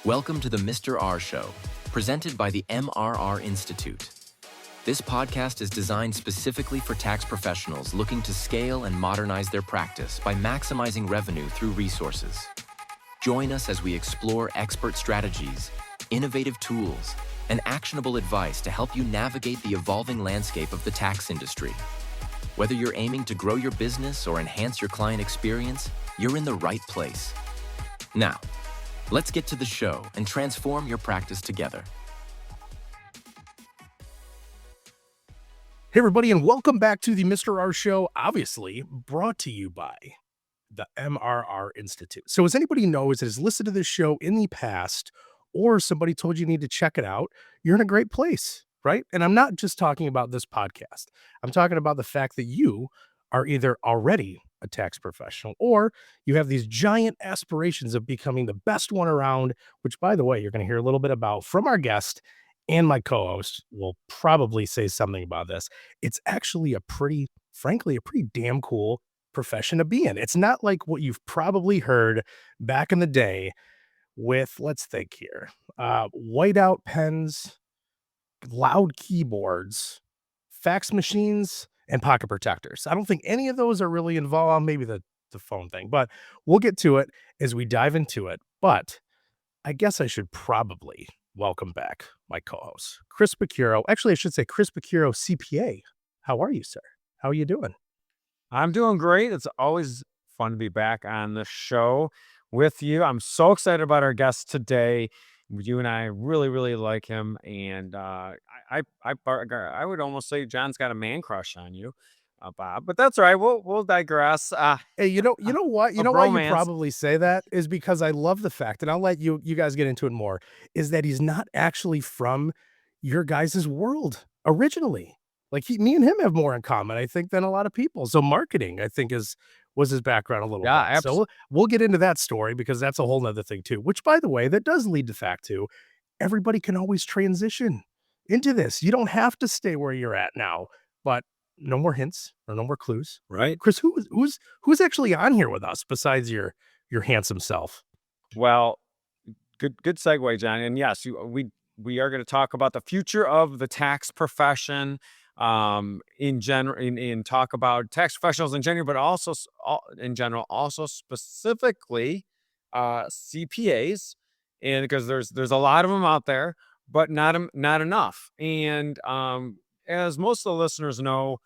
Welcome to the Mr. R Show, presented by the MRR Institute. This podcast is designed specifically for tax professionals looking to scale and modernize their practice by maximizing revenue through resources. Join us as we explore expert strategies, innovative tools, and actionable advice to help you navigate the evolving landscape of the tax industry. Whether you're aiming to grow your business or enhance your client experience, you're in the right place. Now, let's get to the show and transform your practice together. Hey, everybody, and welcome back to the Mr. R Show, obviously brought to you by the MRR Institute. So as anybody knows that has listened to this show in the past, or somebody told you need to check it out, you're in a great place, right? And I'm not just talking about this podcast. I'm talking about the fact that you are either already a tax professional or you have these giant aspirations of becoming the best one around, which, by the way, you're going to hear a little bit about from our guest, and my co-host will probably say something about this. It's actually frankly, a pretty damn cool profession to be in. It's not like what you've probably heard back in the day with, let's think here, whiteout pens, loud keyboards, fax machines, and pocket protectors. I don't think any of those are really involved. Maybe the phone thing, but we'll get to it as we dive into it. But I guess I should probably welcome back my co-host, Chris Picciurro. Actually, I should say Chris Picciurro, CPA. How are you, sir? How are you doing? I'm doing great. It's always fun to be back on the show with you. I'm so excited about our guest today. You and I really like him, and I would almost say John's got a man crush on you, Bob. But that's all right. We'll digress. Hey, you know what? You know why you probably say that is because I love the fact, and I'll let you guys get into it more, is that he's not actually from your guys' world originally. Like me and him have more in common, I think, than a lot of people. So marketing, I think, was his background a little bit. Absolutely. So we'll get into that story because that's a whole nother thing too, which, by the way, that does lead to fact too. Everybody can always transition into this. You don't have to stay where you're at now, but no more hints or no more clues. Right. Chris, who's actually on here with us besides your handsome self? Well, good segue, John. And yes, we are going to talk about the future of the tax profession. In general, in talk about tax professionals in general, but also in general, also specifically CPAs, and because there's a lot of them out there, but not enough. And as most of the listeners know,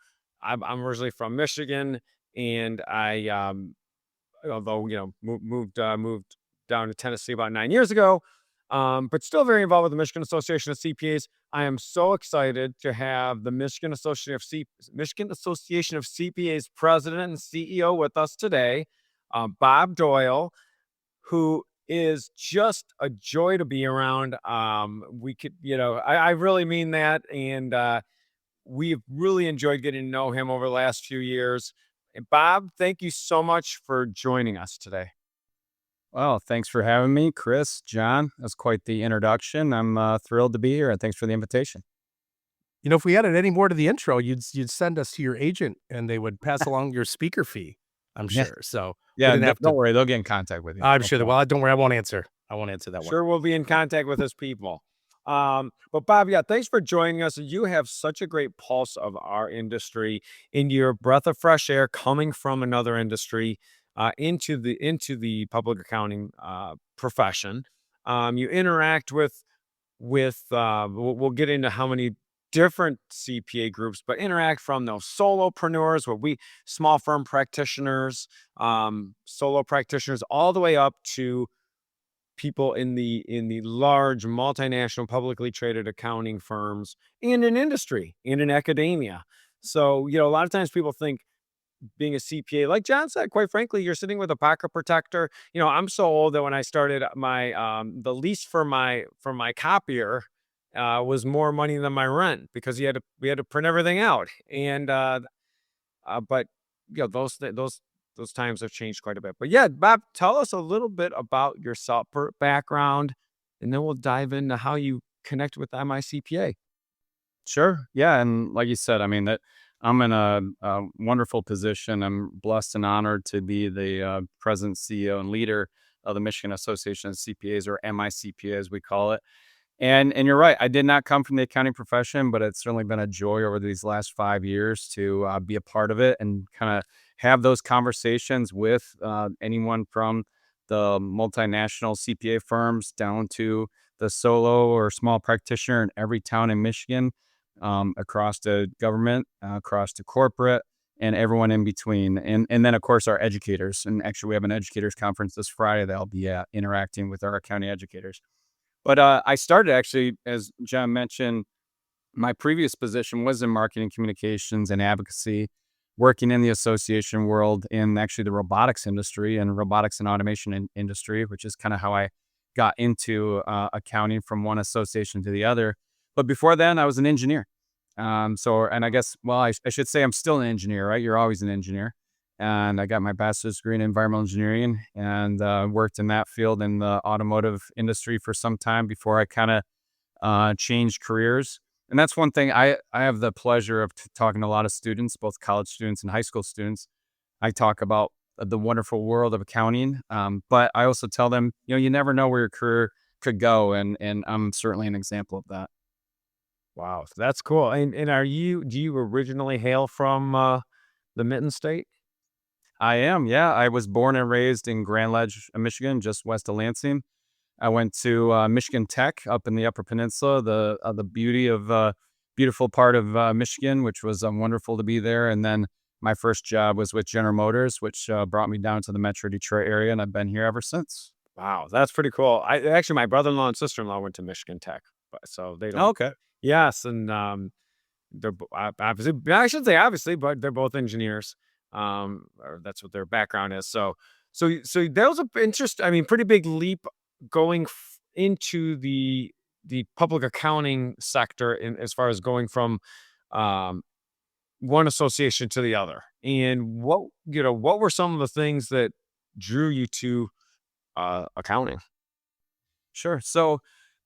I'm originally from Michigan, and I although moved down to Tennessee about 9 years ago, but still very involved with the Michigan Association of CPAs. I am so excited to have the Michigan Association of CPAs president and CEO with us today, Bob Doyle, who is just a joy to be around. I really mean that, and we've really enjoyed getting to know him over the last few years. And Bob, thank you so much for joining us today. Well, thanks for having me, Chris, John. That's quite the introduction. I'm thrilled to be here, and thanks for the invitation. You know, if we added any more to the intro, you'd send us to your agent, and they would pass along your speaker fee, I'm sure. So yeah, don't worry, they'll get in contact with you. I'm sure that. Well, don't worry, I won't answer that one. Sure, we'll be in contact with his people. But Bob, thanks for joining us. You have such a great pulse of our industry, and your breath of fresh air coming from another industry. Into the public accounting profession. You interact with we'll get into how many different CPA groups, but interact from those solopreneurs, small firm practitioners, solo practitioners, all the way up to people in the large multinational publicly traded accounting firms, and in industry and in academia. So a lot of times people think, being a CPA, like John said, quite frankly, you're sitting with a pocket protector. I'm so old that when I started my the lease for my copier was more money than my rent because we had to print everything out. And but those times have changed quite a bit. But yeah, Bob, tell us a little bit about your background, and then we'll dive into how you connect with MICPA. Sure. Yeah, and like you said, I mean that I'm in a wonderful position. I'm blessed and honored to be the president, CEO, and leader of the Michigan Association of CPAs, or MICPA as we call it. And you're right. I did not come from the accounting profession, but it's certainly been a joy over these last 5 years to be a part of it and kind of have those conversations with anyone from the multinational CPA firms down to the solo or small practitioner in every town in Michigan, across the government, across the corporate, and everyone in between. And then, of course, our educators. And actually, we have an educators conference this Friday that I'll be at, interacting with our accounting educators. But I started, actually, as John mentioned, my previous position was in marketing communications and advocacy, working in the association world in actually the robotics industry and robotics and automation industry, which is kind of how I got into accounting from one association to the other. But before then, I was an engineer. And I guess, well, I should say I'm still an engineer, right? You're always an engineer. And I got my bachelor's degree in environmental engineering and worked in that field in the automotive industry for some time before I kind of changed careers. And that's one thing I have the pleasure of talking to a lot of students, both college students and high school students. I talk about the wonderful world of accounting, but I also tell them, you never know where your career could go, and I'm certainly an example of that. Wow, that's cool. And do you originally hail from the Mitten State? I am, yeah. I was born and raised in Grand Ledge, Michigan, just west of Lansing. I went to Michigan Tech up in the Upper Peninsula, the beautiful part of Michigan, which was wonderful to be there. And then my first job was with General Motors, which brought me down to the Metro Detroit area, and I've been here ever since. Wow, that's pretty cool. Actually, my brother-in-law and sister-in-law went to Michigan Tech, so they don't. Oh, okay. Yes, and obviously, I should say obviously, but they're both engineers. Or that's what their background is. So that was a pretty big leap going into the public accounting sector, in as far as going from one association to the other. And what were some of the things that drew you to accounting? Sure. So,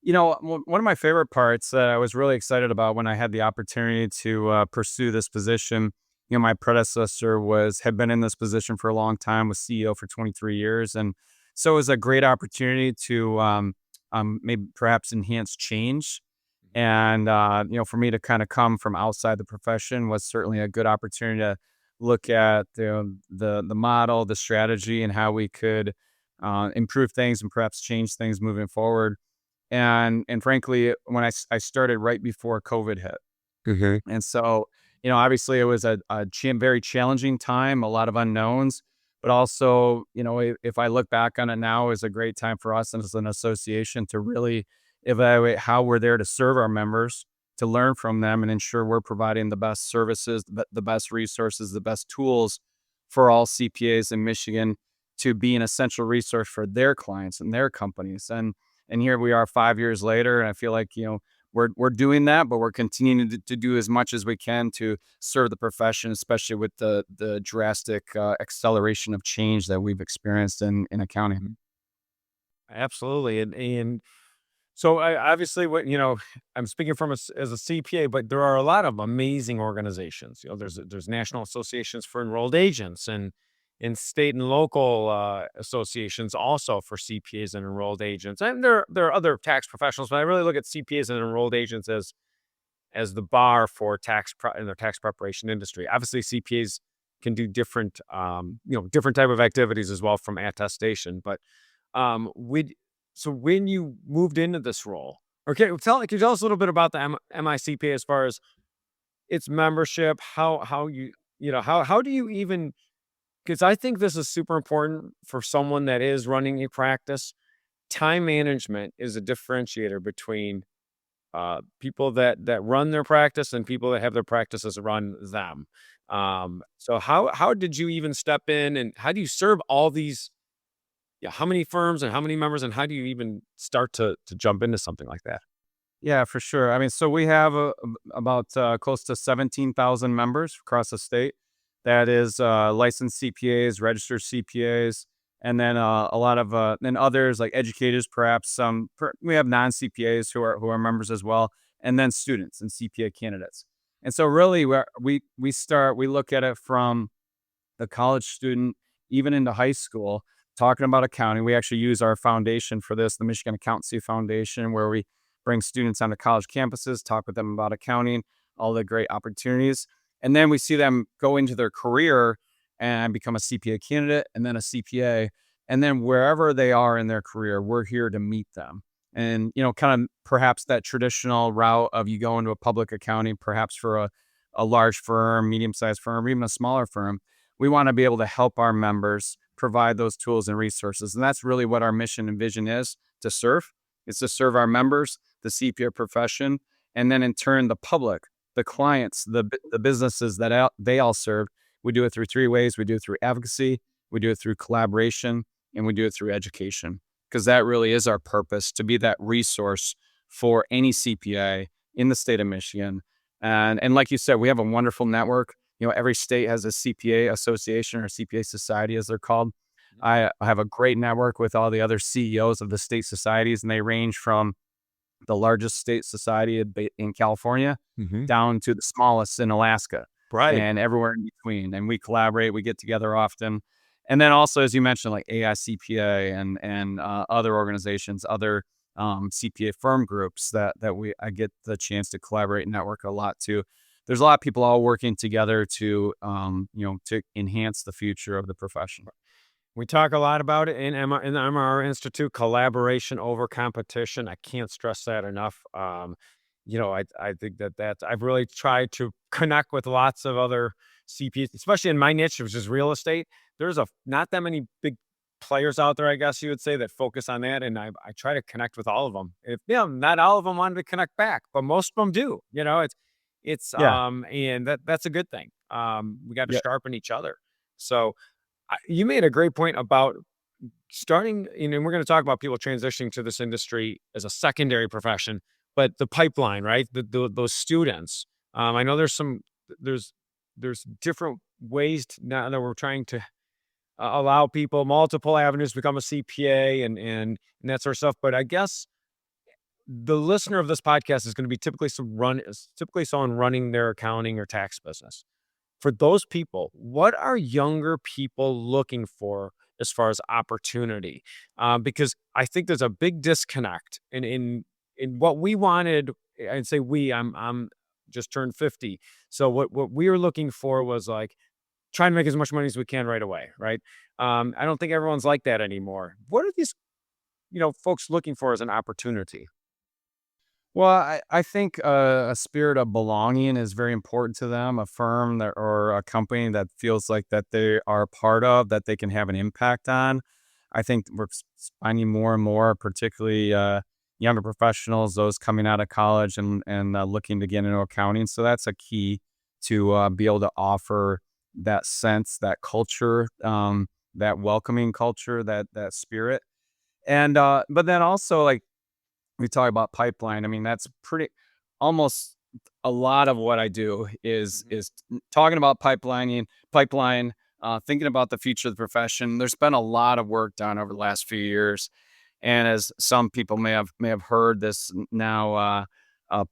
one of my favorite parts that I was really excited about when I had the opportunity to pursue this position, my predecessor had been in this position for a long time, was CEO for 23 years. And so it was a great opportunity to maybe perhaps enhance change. And, for me to kind of come from outside the profession was certainly a good opportunity to look at the model, the strategy, and how we could improve things and perhaps change things moving forward. And frankly, when I started right before COVID hit. Mm-hmm. And so, obviously it was a very challenging time, a lot of unknowns, but also, if I look back on it now, is a great time for us as an association to really evaluate how we're there to serve our members, to learn from them, and ensure we're providing the best services, the best resources, the best tools for all CPAs in Michigan to be an essential resource for their clients and their companies. And here we are 5 years later, and I feel like, we're doing that, but we're continuing to do as much as we can to serve the profession, especially with the drastic acceleration of change that we've experienced in accounting. Absolutely. And so obviously, I'm speaking as a CPA, but there are a lot of amazing organizations. There's national associations for enrolled agents, and in state and local associations also for CPAs and enrolled agents. And there are other tax professionals, but I really look at CPAs and enrolled agents as the bar for in the tax preparation industry. Obviously, CPAs can do different type of activities as well, from attestation. But so when you moved into this role, can you tell us a little bit about the MICPA as far as its membership? How do you even? Because I think this is super important for someone that is running a practice. Time management is a differentiator between people that run their practice and people that have their practices run them. So how did you even step in, and how do you serve all these? Yeah, how many firms and how many members, and how do you even start to jump into something like that? Yeah, for sure. I mean, so we have about close to 17,000 members across the state. That is licensed CPAs, registered CPAs, and then a lot of then others like educators, perhaps some. We have non-CPAs who are members as well, and then students and CPA candidates. And so really, we look at it from the college student, even into high school, talking about accounting. We actually use our foundation for this, the Michigan Accountancy Foundation, where we bring students onto college campuses, talk with them about accounting, all the great opportunities. And then we see them go into their career and become a CPA candidate and then a CPA. And then wherever they are in their career, we're here to meet them. And, kind of perhaps that traditional route of you go into a public accounting, perhaps for a large firm, medium-sized firm, or even a smaller firm. We want to be able to help our members provide those tools and resources. And that's really what our mission and vision is to serve. It's to serve our members, the CPA profession, and then in turn, the public, the clients, the businesses that they all serve. We do it through 3 ways. We do it through advocacy, we do it through collaboration, and we do it through education. Because that really is our purpose, to be that resource for any CPA in the state of Michigan. And like you said, we have a wonderful network. Every state has a CPA association or CPA society, as they're called. I have a great network with all the other CEOs of the state societies, and they range from the largest state society in California down to the smallest in Alaska, Right. and everywhere in between. And we collaborate, we get together often. And then also, as you mentioned, like AICPA and other organizations, other CPA firm groups that I get the chance to collaborate and network a lot too. There's a lot of people all working together to to enhance the future of the profession. We talk a lot about it in the MR Institute, collaboration over competition. I can't stress that enough. I think that's I've really tried to connect with lots of other CPAs, especially in my niche, which is real estate. There's not that many big players out there, I guess you would say, that focus on that. And I try to connect with all of them. If not all of them wanted to connect back, but most of them do. Yeah. And that's a good thing. We got to Yeah. sharpen each other. So you made a great point about starting, and we're going to talk about people transitioning to this industry as a secondary profession, but the pipeline, right? Those students. I know there's different ways now that we're trying to allow people multiple avenues to become a CPA and that sort of stuff. But I guess the listener of this podcast is going to be typically someone running their accounting or tax business. For those people, what are younger people looking for as far as opportunity? Because I think there's a big disconnect in what we wanted. I'd say I'm just turned 50. So what we were looking for was like trying to make as much money as we can right away, right? I don't think everyone's like that anymore. What are these, folks looking for as an opportunity? Well, I think a spirit of belonging is very important to them. A firm or a company that feels like that they are a part of, that they can have an impact on. I think we're finding more and more, particularly younger professionals, those coming out of college and looking to get into accounting. So that's a key to be able to offer that sense, that culture, that welcoming culture, that spirit. And but then also, like, we talk about pipeline. I mean, that's almost a lot of what I do is talking about pipeline, thinking about the future of the profession. There's been a lot of work done over the last few years, and as some people may have heard, this now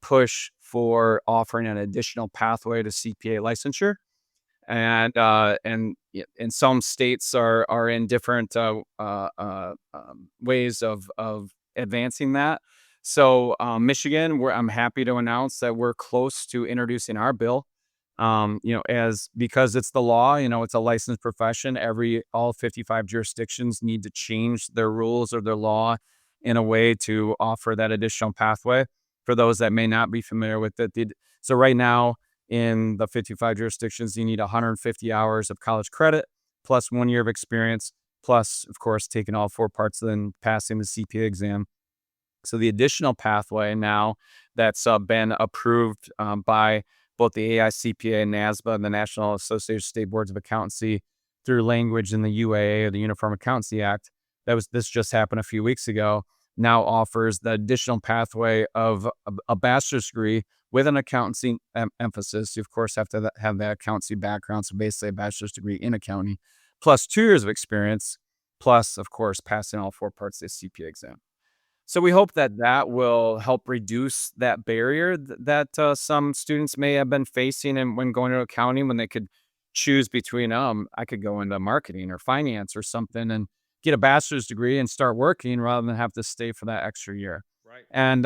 push for offering an additional pathway to CPA licensure, and in some states are in different ways of advancing that. So Michigan, I'm happy to announce that we're close to introducing our bill. Because it's the law, it's a licensed profession. All 55 jurisdictions need to change their rules or their law in a way to offer that additional pathway for those that may not be familiar with it. So right now in the 55 jurisdictions, you need 150 hours of college credit plus 1 year of experience, plus, of course, taking all 4 parts and then passing the CPA exam. So the additional pathway now that's been approved by both the AICPA and NASBA and the National Association of State Boards of Accountancy through language in the UAA, or the Uniform Accountancy Act. This just happened a few weeks ago. Now offers the additional pathway of a bachelor's degree with an accountancy emphasis. You, of course, have to have that accountancy background. So basically a bachelor's degree in accounting, plus 2 years of experience, plus, of course, passing all 4 parts of the CPA exam. So we hope that will help reduce that barrier that some students may have been facing and when going to accounting, when they could choose between, I could go into marketing or finance or something. get a bachelor's degree and start working rather than have to stay for that extra year. Right. And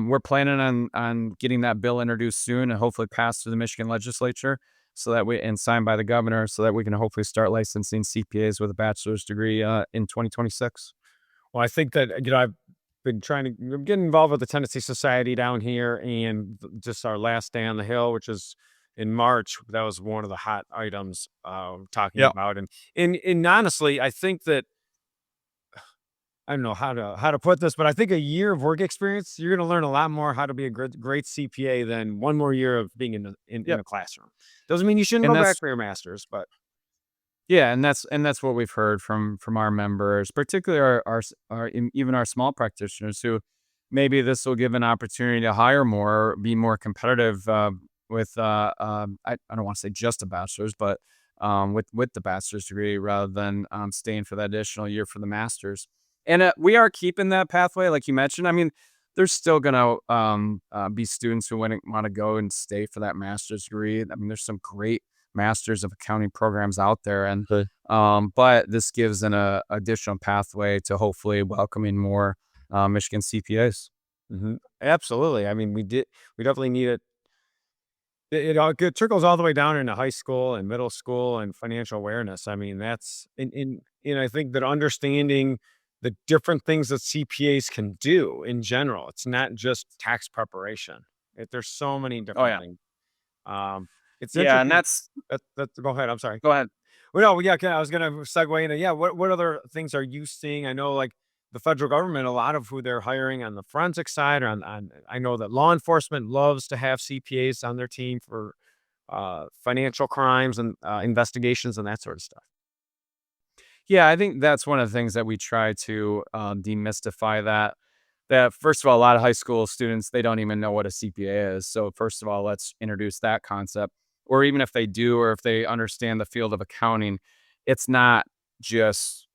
we're planning on getting that bill introduced soon and hopefully passed through the Michigan legislature and signed by the governor so that we can hopefully start licensing CPAs with a bachelor's degree in 2026. Well, I think that, I've been trying to get involved with the Tennessee Society down here, and just our last day on the Hill, which is in March. That was one of the hot items talking Yep. about. And honestly, I think that, I don't know how to put this, but I think a year of work experience, you're going to learn a lot more how to be a great CPA than one more year of being in Yep. a classroom. Doesn't mean you shouldn't And go back that's for your master's, but Yeah, and that's what we've heard from our members, particularly even our small practitioners who maybe this will give an opportunity to hire more, be more competitive with I don't want to say just a bachelor's, but with the bachelor's degree rather than staying for that additional year for the master's. And we are keeping that pathway, like you mentioned. I mean, there's still gonna be students who want to go and stay for that master's degree. I mean, there's some great masters of accounting programs out there, and but this gives an additional pathway to hopefully welcoming more Michigan CPAs. absolutely. I mean, we definitely need it. It trickles all the way down into high school and middle school and financial awareness. I mean, that's I think that understanding the different things that CPAs can do in general. It's not just tax preparation. There's so many Oh different yeah, things. It's yeah, and interesting. that's Go ahead. I'm sorry. go ahead. Well, no, yeah, I was gonna segue into, yeah. What other things are you seeing? I know, like, the federal government, a lot of who they're hiring on the forensic side, or on I know that law enforcement loves to have CPAs on their team for financial crimes and investigations and that sort of stuff. Yeah, I think that's one of the things that we try to demystify that first of all, a lot of high school students, they don't even know what a CPA is. So first of all, let's introduce that concept. Or even if they do, or if they understand the field of accounting, it's not just,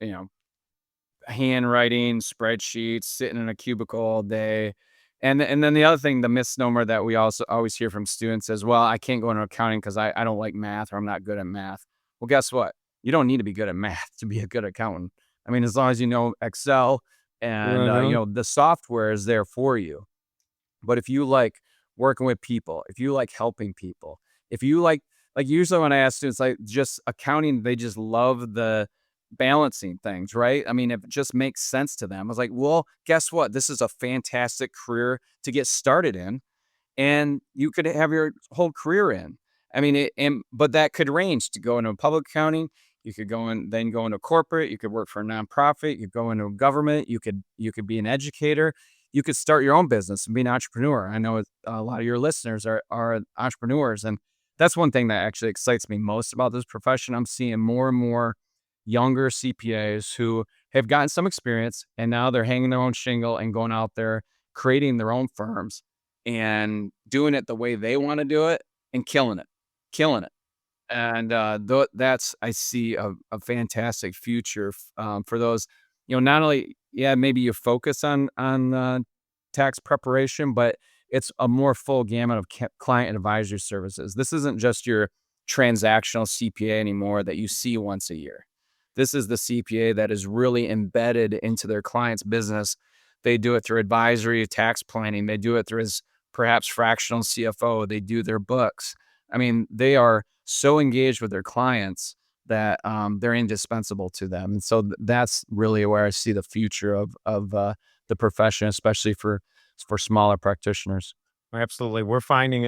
handwriting, spreadsheets, sitting in a cubicle all day. And then the other thing, the misnomer that we also always hear from students is, well, I can't go into accounting because I don't like math or I'm not good at math. Well, guess what? You don't need to be good at math to be a good accountant. I mean, as long as you know Excel and Uh-huh. the software is there for you. But if you like working with people, if you like helping people, if you like usually when I ask students like just accounting, they just love the balancing things, right? I mean, if it just makes sense to them. I was like, well, guess what? This is a fantastic career to get started in, and you could have your whole career in. I mean, but that could range to go into public accounting. You could go into corporate. You could work for a nonprofit. You could go into government. You could be an educator. You could start your own business and be an entrepreneur. I know a lot of your listeners are entrepreneurs, and that's one thing that actually excites me most about this profession. I'm seeing more and more younger CPAs who have gotten some experience, and now they're hanging their own shingle and going out there creating their own firms and doing it the way they want to do it and killing it. And that's I see a fantastic future for those. Not only maybe you focus on tax preparation, but it's a more full gamut of client advisory services. This isn't just your transactional CPA anymore that you see once a year. This is the CPA that is really embedded into their client's business. They do it through advisory, tax planning. They do it through perhaps fractional CFO. They do their books. I mean, they are so engaged with their clients that they're indispensable to them. And so that's really where I see the future of the profession, especially for smaller practitioners. Absolutely. We're finding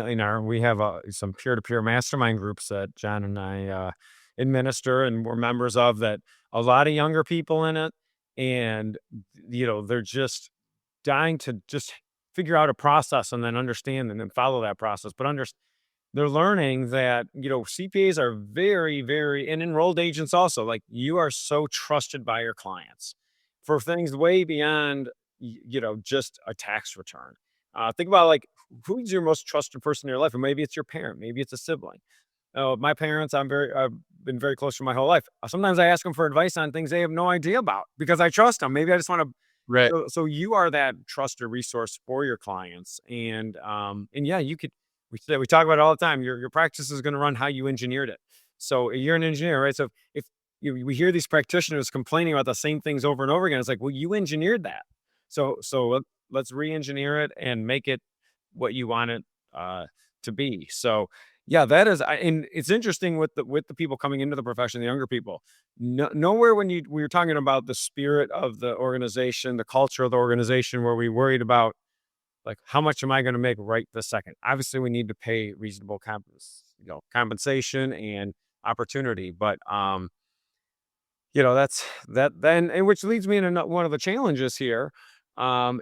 we have some peer-to-peer mastermind groups that John and I administer, and we're members of, that a lot of younger people in it. And, they're just dying to just figure out a process and then understand and then follow that process. But they're learning that, CPAs are very, very, and enrolled agents also, like, you are so trusted by your clients for things way beyond, just a tax return. Think about, like, who's your most trusted person in your life? And maybe it's your parent, maybe it's a sibling. My parents, I've been very close for my whole life. Sometimes I ask them for advice on things they have no idea about because I trust them. Maybe I just want to. Right. So you are that trusted resource for your clients, and yeah, you could. We talk about it all the time. Your practice is going to run how you engineered it. So you're an engineer, right? So if we hear these practitioners complaining about the same things over and over again. It's like, well, you engineered that. So let's re-engineer it and make it what you want it to be. So yeah, that is, and it's interesting with the people coming into the profession, the younger people. Nowhere when we were talking about the spirit of the organization, the culture of the organization, where we worried about like how much am I going to make right this second. Obviously, we need to pay reasonable compensation and opportunity, but that's that then, and which leads me into one of the challenges here,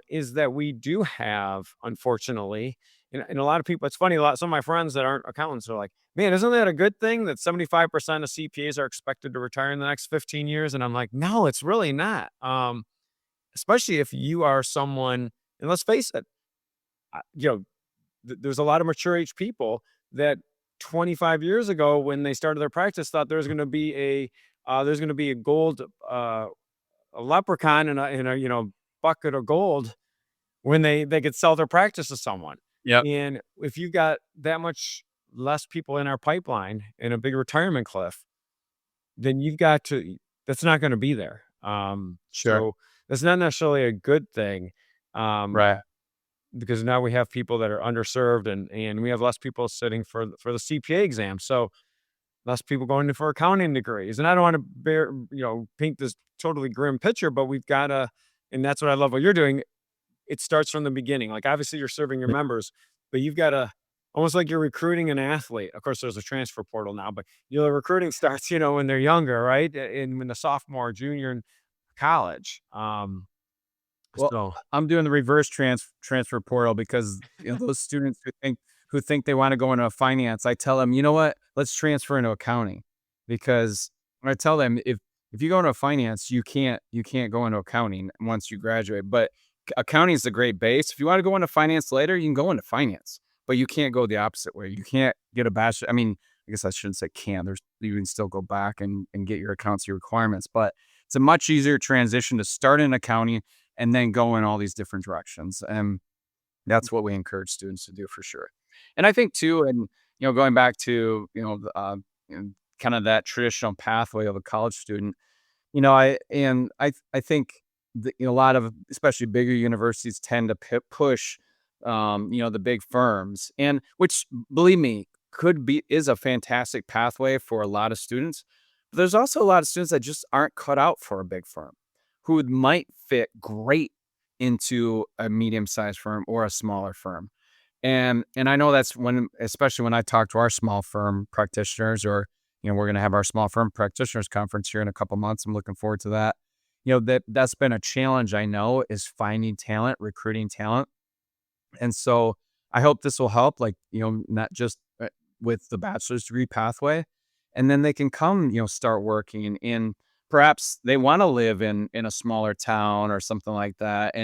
is that we do have, unfortunately, and a lot of people, it's funny, some of my friends that aren't accountants are like, man, isn't that a good thing that 75% of CPAs are expected to retire in the next 15 years? And I'm like, no, it's really not. Especially if you are someone, and let's face it, there's a lot of mature age people that 25 years ago, when they started their practice, thought there's going to be a gold, a leprechaun in a bucket of gold when they could sell their practice to someone. Yep. And if you got that much less people in our pipeline and a big retirement cliff, then that's not going to be there. Sure. So that's not necessarily a good thing. Right. Because now we have people that are underserved, and we have less people sitting for the CPA exam. So less people going in for accounting degrees. And I don't want to paint this totally grim picture, but we've got to, and that's what I love what you're doing. It starts from the beginning. Like, obviously you're serving your members, but you've got to, almost like you're recruiting an athlete. Of course, there's a transfer portal now, but the recruiting starts, when they're younger, right? And when the sophomore, junior in college. Well, So I'm doing the reverse transfer portal because those students who think they want to go into finance, I tell them, you know what, let's transfer into accounting, because when I tell them if you go into finance, you can't go into accounting once you graduate. But accounting is a great base. If you want to go into finance later, you can go into finance, but you can't go the opposite way. You can't get a bachelor. I mean, I guess I shouldn't say can. You can still go back and get your accountancy requirements, but it's a much easier transition to start in accounting and then go in all these different directions. And that's what we encourage students to do for sure. And I think too, and, going back to, kind of that traditional pathway of a college student, I think a lot of, especially bigger universities, tend to push, the big firms, and which, believe me, is a fantastic pathway for a lot of students. But there's also a lot of students that just aren't cut out for a big firm, who might fit great into a medium-sized firm or a smaller firm. And I know that's especially when I talk to our small firm practitioners, or, we're going to have our small firm practitioners conference here in a couple months. I'm looking forward to that. That's been a challenge, I know, is finding talent, recruiting talent. And so I hope this will help, like, not just with the bachelor's degree pathway, and then they can come, start working in, perhaps they want to live in a smaller town or something like that,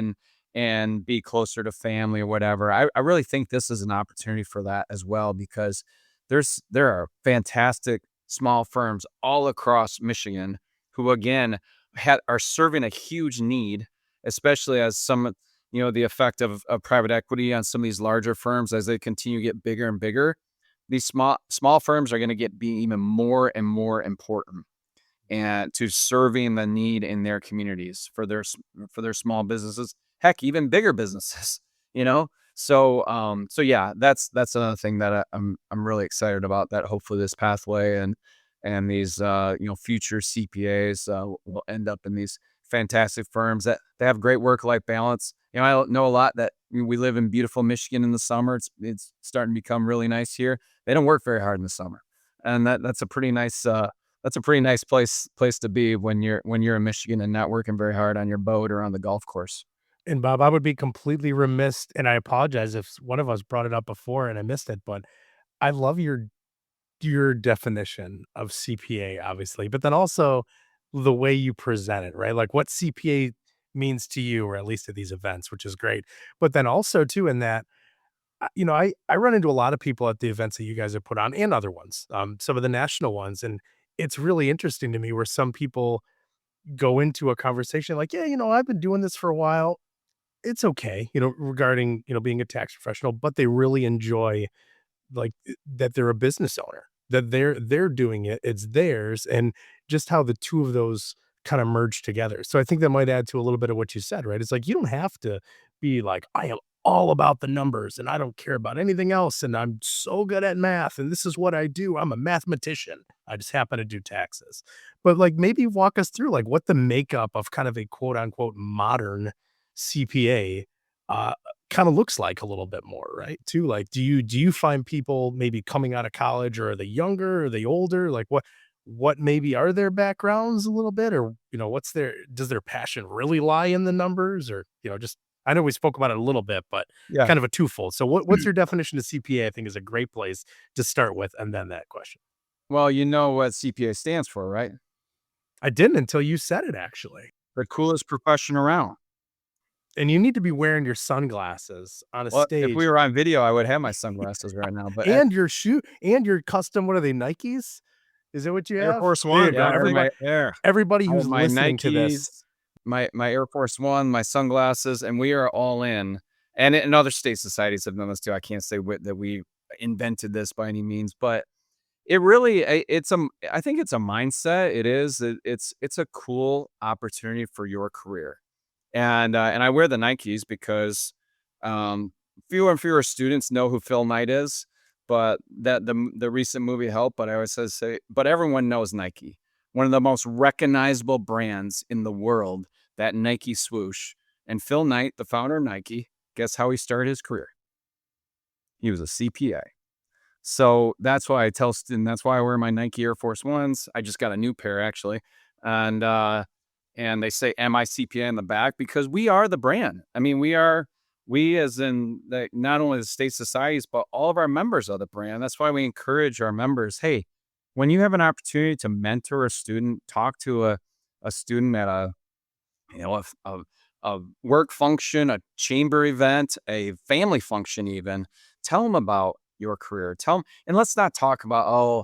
and be closer to family or whatever. I really think this is an opportunity for that as well, because there are fantastic small firms all across Michigan who, again, are serving a huge need, especially as some, the effect of private equity on some of these larger firms as they continue to get bigger and bigger. These small firms are going to be even more and more important, and to serving the need in their communities for their small businesses, heck, even bigger businesses, So yeah, that's another thing that I'm really excited about, that hopefully this pathway and these future CPAs will end up in these fantastic firms that they have great work-life balance. I know a lot that we live in beautiful Michigan in the summer. It's starting to become really nice here. They don't work very hard in the summer, and that's a pretty nice place to be when you're in Michigan and not working very hard on your boat or on the golf course. And Bob, I would be completely remiss, and I apologize if one of us brought it up before and I missed it, but I love your definition of CPA, obviously, but then also the way you present it, right? Like what CPA means to you, or at least at these events, which is great. But then also too, in that, I run into a lot of people at the events that you guys have put on, and other ones, some of the national ones. And it's really interesting to me where some people go into a conversation like, yeah, I've been doing this for a while. It's okay, regarding, being a tax professional, but they really enjoy, like, that they're a business owner, that they're doing it, it's theirs, and just how the two of those kind of merge together. So I think that might add to a little bit of what you said, right? It's like you don't have to be like, I am all about the numbers and I don't care about anything else. And I'm so good at math. And this is what I do. I'm a mathematician. I just happen to do taxes. But like maybe walk us through like what the makeup of kind of a quote unquote modern CPA uh kind of looks like a little bit more, right? Too like do you find people maybe coming out of college, or are they younger, or are they older? Like what maybe are their backgrounds a little bit, or what's does their passion really lie in the numbers, or just I know we spoke about it a little bit, but Yeah. kind of a twofold. So what's your definition of CPA? I think is a great place to start with, and then that question. Well, you know what CPA stands for, right? I didn't until you said it actually. The coolest profession around. And you need to be wearing your sunglasses on a Well, if we stage were on video, I would have my sunglasses right now, but and your shoe and your custom, what are they, Nikes? Is that what you Air have? Force There you One, go. yeah, I have baby. my Everybody I have who's my listening to this, Nikes, my Air Force One, my sunglasses, and we are all in. And other state societies have done this too. I can't say that we invented this by any means, but it really I think it's a mindset. It is. It's a cool opportunity for your career. And I wear the Nikes because fewer and fewer students know who Phil Knight is, but that the recent movie helped. But I always say, but everyone knows Nike, one of the most recognizable brands in the world. That Nike swoosh, and Phil Knight, the founder of Nike, guess how he started his career? He was a CPA. So that's why I tell students. That's why I wear my Nike Air Force Ones. I just got a new pair actually, and and they say MICPA in the back because we are the brand. I mean, we as in not only the state societies, but all of our members are the brand. That's why we encourage our members. Hey, when you have an opportunity to mentor a student, talk to a student at a work function, a chamber event, a family function, even tell them about your career. Tell them, and let's not talk about, oh,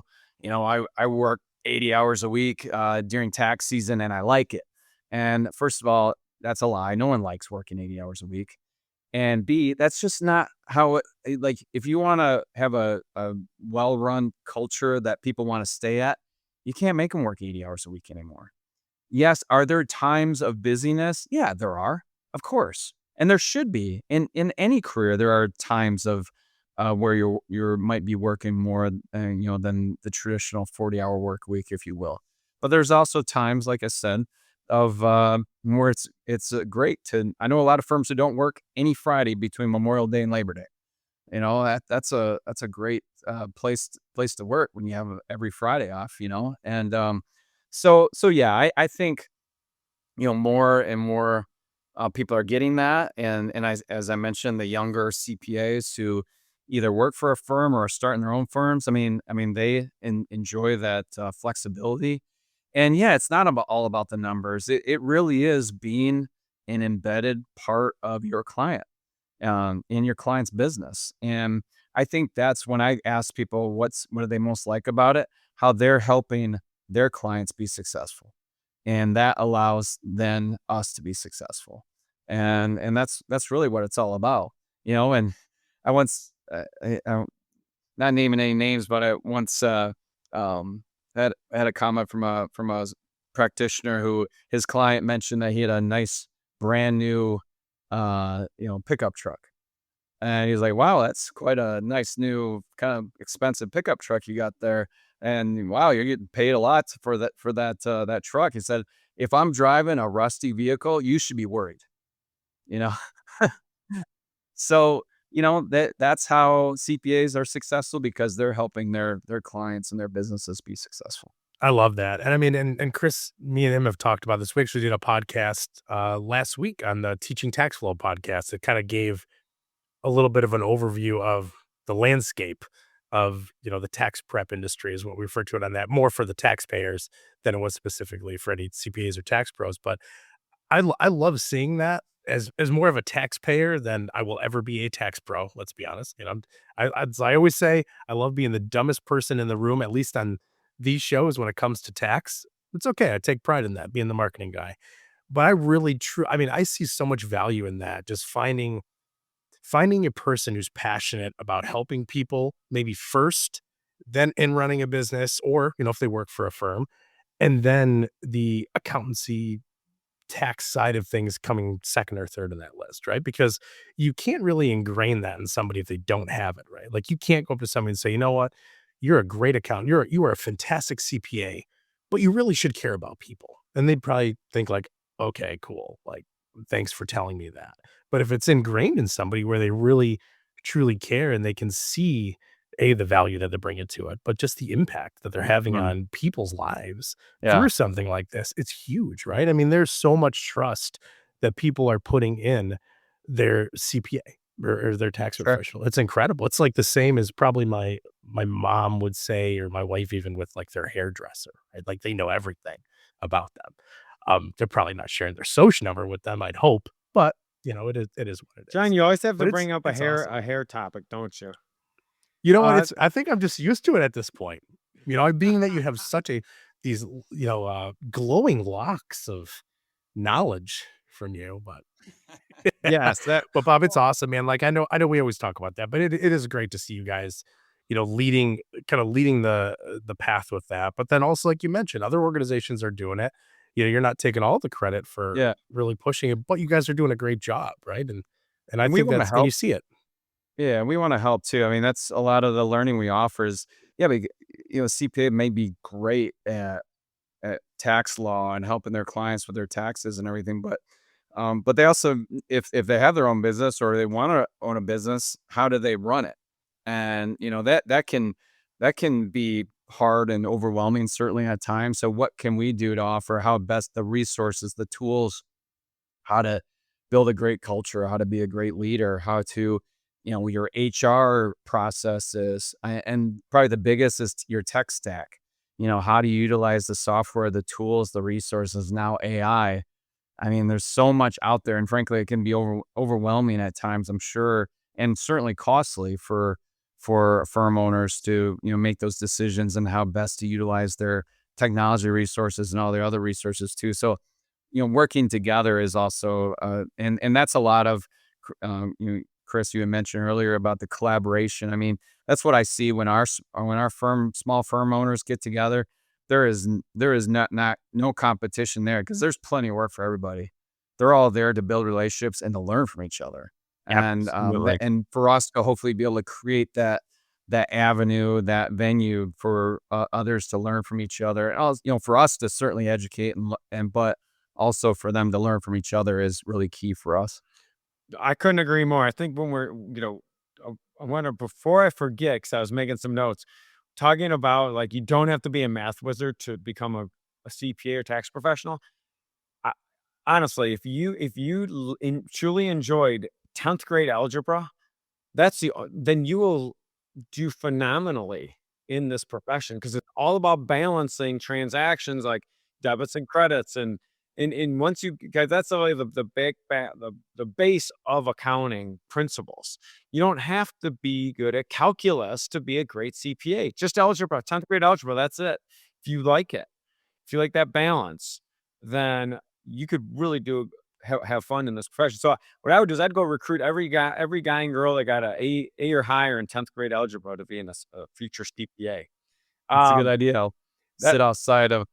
I work 80 hours a week during tax season and I like it. And first of all, that's a lie. No one likes working 80 hours a week. And B, that's just not how like, if you want to have a well-run culture that people want to stay at, you can't make them work 80 hours a week anymore. Yes, are there times of busyness? Yeah, there are, of course. And there should be. In any career, there are times of where you might be working more than the traditional 40-hour work week, if you will. But there's also times, like I said, of where it's great to. I know a lot of firms who don't work any Friday between Memorial Day and Labor Day. That's a great place to work when you have every Friday off. And so yeah, I think more and more people are getting that, and as I mentioned, the younger CPAs who either work for a firm or are starting their own firms. I mean they enjoy that flexibility, and yeah, it's not all about the numbers. It really is being an embedded part of your client, in your client's business. And I think that's when I ask people what do they most like about it, how they're helping their clients be successful. And that allows then us to be successful. And that's really what it's all about. And I once, I'm not naming any names, but I once had a comment from a practitioner who his client mentioned that he had a nice brand new pickup truck. And he's like, wow, that's quite a nice new kind of expensive pickup truck you got there. And wow, you're getting paid a lot for that truck. He said, if I'm driving a rusty vehicle, you should be worried. You know, so that's how CPAs are successful, because they're helping their clients and their businesses be successful. I love that. And I mean, and Chris, me and him have talked about this. We actually did a podcast last week on the Teaching Tax Flow podcast. It kind of gave a little bit of an overview of the landscape of, the tax prep industry is what we refer to it on that, more for the taxpayers than it was specifically for any CPAs or tax pros. But I love seeing that as more of a taxpayer than I will ever be a tax pro. Let's be honest. As I always say, I love being the dumbest person in the room, at least on these shows when it comes to tax. It's okay. I take pride in that, being the marketing guy. But I really I mean, I see so much value in that. Just finding a person who's passionate about helping people maybe first, then in running a business, or, if they work for a firm, and then the accountancy tax side of things coming second or third in that list, right? Because you can't really ingrain that in somebody if they don't have it, right? Like, you can't go up to somebody and say, "You know what? You're a great accountant. You are a fantastic CPA, but you really should care about people." And they'd probably think like, "Okay, cool. Like, thanks for telling me that." But if it's ingrained in somebody where they really truly care and they can see the value that they're bringing to it, but just the impact that they're having Mm. on people's lives Yeah, through something like this, it's huge, right? I mean, there's so much trust that people are putting in their CPA or their tax sure. professional. It's incredible. It's like the same as probably my mom would say, or my wife even, with like their hairdresser, right? Like, they know everything about them. They're probably not sharing their social number with them, I'd hope, but it is what it John, is. you always have to But it's bring up it's awesome. a hair topic, don't you? You know what? Uh, I think I'm just used to it at this point. Being that you have such these, glowing locks of knowledge from you, but yes, that but Bob, it's awesome, man. Like, I know we always talk about that, but it is great to see you guys, leading kind of leading the path with that. But then also, like you mentioned, other organizations are doing it. You're not taking all the credit for Yeah, really pushing it, but you guys are doing a great job, right? And I and we think want to that's, and you help. see it. Yeah, we want to help too. I mean, that's a lot of the learning we offer is, yeah, CPA may be great at tax law and helping their clients with their taxes and everything, but they also, if they have their own business or they want to own a business, how do they run it? And that can be hard and overwhelming, certainly at times. So, what can we do to offer how best the resources, the tools, how to build a great culture, how to be a great leader, how to, your HR processes, and probably the biggest is your tech stack. How do you utilize the software, the tools, the resources, now AI. I mean, there's so much out there, and frankly, it can be overwhelming at times, I'm sure, and certainly costly for firm owners to make those decisions and how best to utilize their technology resources and all their other resources too. So working together is also, and that's a lot of, Chris, you had mentioned earlier about the collaboration. I mean, that's what I see when our small firm owners get together. There is not no competition there because there's plenty of work for everybody. They're all there to build relationships and to learn from each other, and Absolutely. and for us to hopefully be able to create that avenue, that venue for others to learn from each other, and also, for us to certainly educate and but also for them to learn from each other is really key for us. I couldn't agree more. I think when we're, I want to, before I forget, because I was making some notes, talking about like you don't have to be a math wizard to become a CPA or tax professional. I, honestly, if you truly enjoyed 10th grade algebra, then you will do phenomenally in this profession because it's all about balancing transactions like debits and credits and once you guys, that's really the big the base of accounting principles. You don't have to be good at calculus to be a great CPA. Just algebra, 10th grade algebra, that's it. If you like it, if you like that balance, then you could really have fun in this profession. So what I would do is I'd go recruit every guy and girl that got A or higher in 10th grade algebra to be in a future CPA. That's a good Um, idea. I'll that sit outside of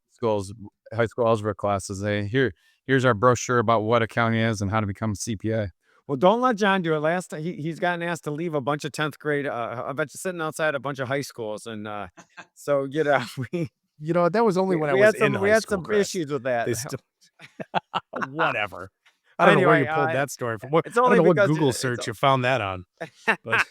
high school algebra classes. Here's our brochure about what accounting is and how to become a CPA. Well, don't let John do it. Last he's gotten asked to leave a bunch of 10th grade. I bet you sitting outside a bunch of high schools, and so we That was only when I we was had in we high had school, some Chris. issues with that. They still whatever. I don't know where Anyway, you pulled that story from. What it's I don't only know what because Google it's search you found that on, but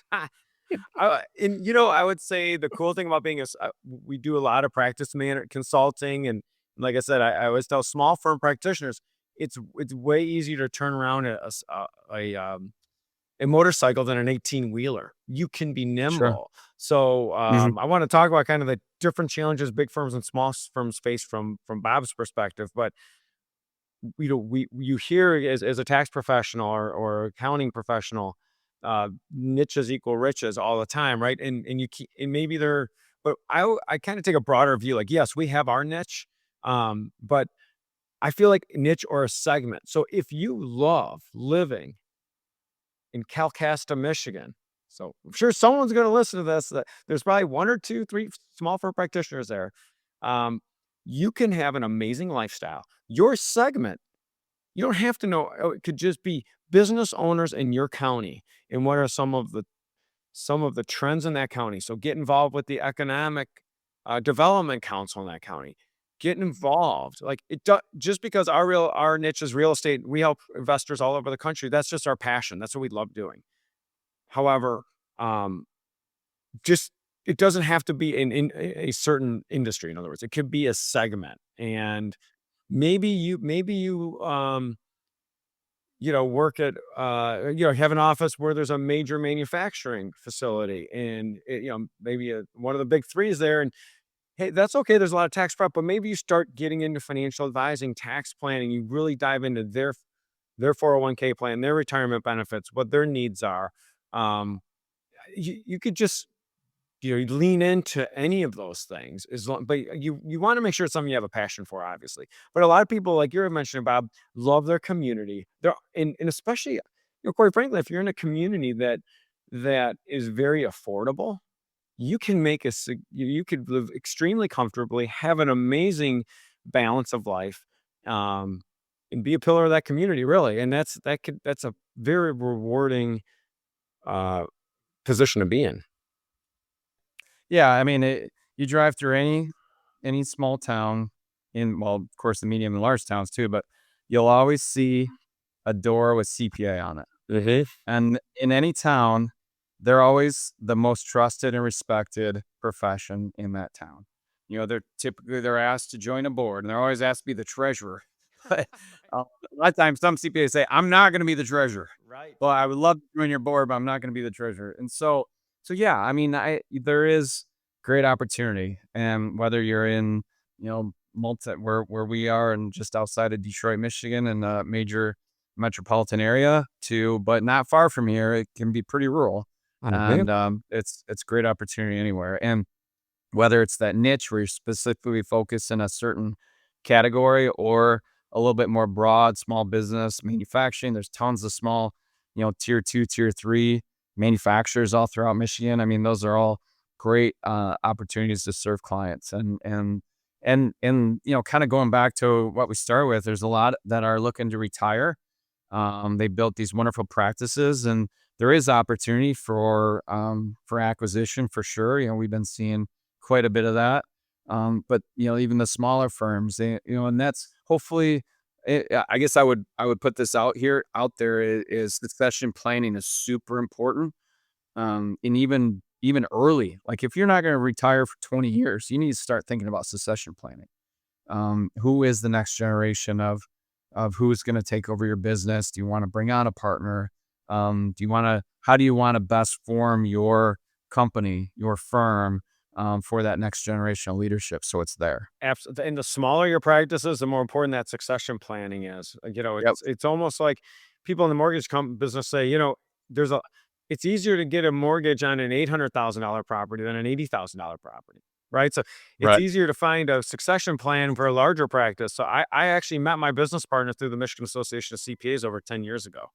and I would say the cool thing about being we do a lot of practice management consulting, and like I said, I always tell small firm practitioners it's way easier to turn around a motorcycle than an 18-wheeler. You can be Sure. nimble. So Hmm. I want to talk about kind of the different challenges big firms and small firms face from Bob's perspective, but we you hear as a tax professional or accounting professional, niches equal riches all the time, right? And maybe they're, but I kind of take a broader view. Like, yes, we have our niche, but I feel like niche or a segment. So if you love living in Calcasta, Michigan, So I'm sure someone's going to listen to this. There's probably 1 or 2, 3 small firm practitioners there. You can have an amazing lifestyle. Your segment, you don't have to know. It could just be business owners in your county and what are some of the trends in that county. So get involved with the economic development council in that county. Get involved. Like just because our niche is real estate, we help investors all over the country. That's just our passion. That's what we love doing. However, um, just it doesn't have to be in a certain industry. In other words, it could be a segment, and maybe you work at have an office where there's a major manufacturing facility, and maybe one of the big three is there, and hey, that's okay. There's a lot of tax prep, but maybe you start getting into financial advising, tax planning. You really dive into their 401k plan, their retirement benefits, what their needs are. Um, you could just you lean into any of those things but you want to make sure it's something you have a passion for, obviously. But a lot of people, like you're mentioning, Bob, love their community. They're and especially, quite frankly, if you're in a community that is very affordable, you can you could live extremely comfortably, have an amazing balance of life, and be a pillar of that community, really. And that's a very rewarding position to be in. Yeah, I mean, you drive through any small town well, of course, the medium and large towns too, but you'll always see a door with CPA on it. Mm-hmm. And in any town, they're always the most trusted and respected profession in that town. They're asked to join a board, and they're always asked to be the treasurer. But a lot of times, some CPAs say, "I'm not going to be the treasurer." Right. Well, I would love to join your board, but I'm not going to be the treasurer. And so yeah, I mean, there is great opportunity, and whether you're in, where we are and just outside of Detroit, Michigan, in a major metropolitan area, but not far from here, it can be pretty rural, and it's great opportunity anywhere. And whether it's that niche where you're specifically focused in a certain category or a little bit more broad, small business, manufacturing, there's tons of small, tier 2, tier 3 manufacturers all throughout Michigan. I mean, those are all great opportunities to serve clients. And kind of going back to what we started with, there's a lot that are looking to retire. They built these wonderful practices, and there is opportunity for acquisition for sure. We've been seeing quite a bit of that. But even the smaller firms, and that's hopefully. I guess I would put this out there is succession planning is super important. And even early, like if you're not going to retire for 20 years, you need to start thinking about succession planning. Who is the next generation of who's going to take over your business? Do you want to bring on a partner? How do you want to best form your company, your firm, for that next generation of leadership, so it's there. Absolutely. And the smaller your practices, the more important that succession planning is. It's almost like people in the mortgage business say, it's easier to get a mortgage on an $800,000 property than an $80,000 property, right? So it's easier to find a succession plan for a larger practice. So I actually met my business partner through the Michigan Association of CPAs over 10 years ago,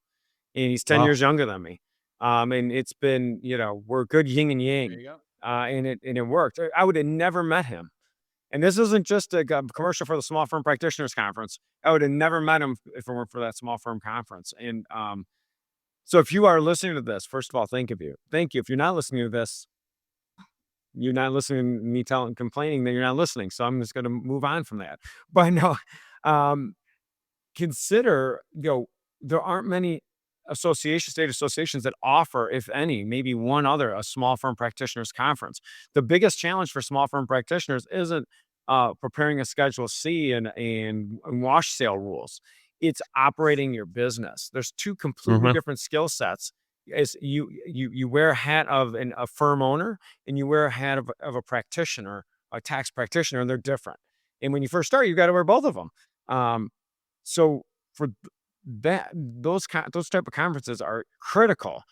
and he's 10 years younger than me. And it's been, we're good yin and yang. There you go. And it worked. I would have never met him. And this isn't just a commercial for the Small Firm Practitioners Conference. I would have never met him if it weren't for that small firm conference. And so if you are listening to this, first of all, thank you. If you're not listening to this, you're not listening to me complaining that you're not listening. So I'm just going to move on from that. But no, consider, there aren't many state associations that offer, if any, maybe one other, a small firm practitioners conference. The biggest challenge for small firm practitioners isn't preparing a Schedule C and wash sale rules. It's operating your business. There's two completely different skill sets. As you wear a hat of a firm owner, and you wear a hat of a practitioner, a tax practitioner, and they're different. And when you first start, you got to wear both of them. So for those type of conferences are critical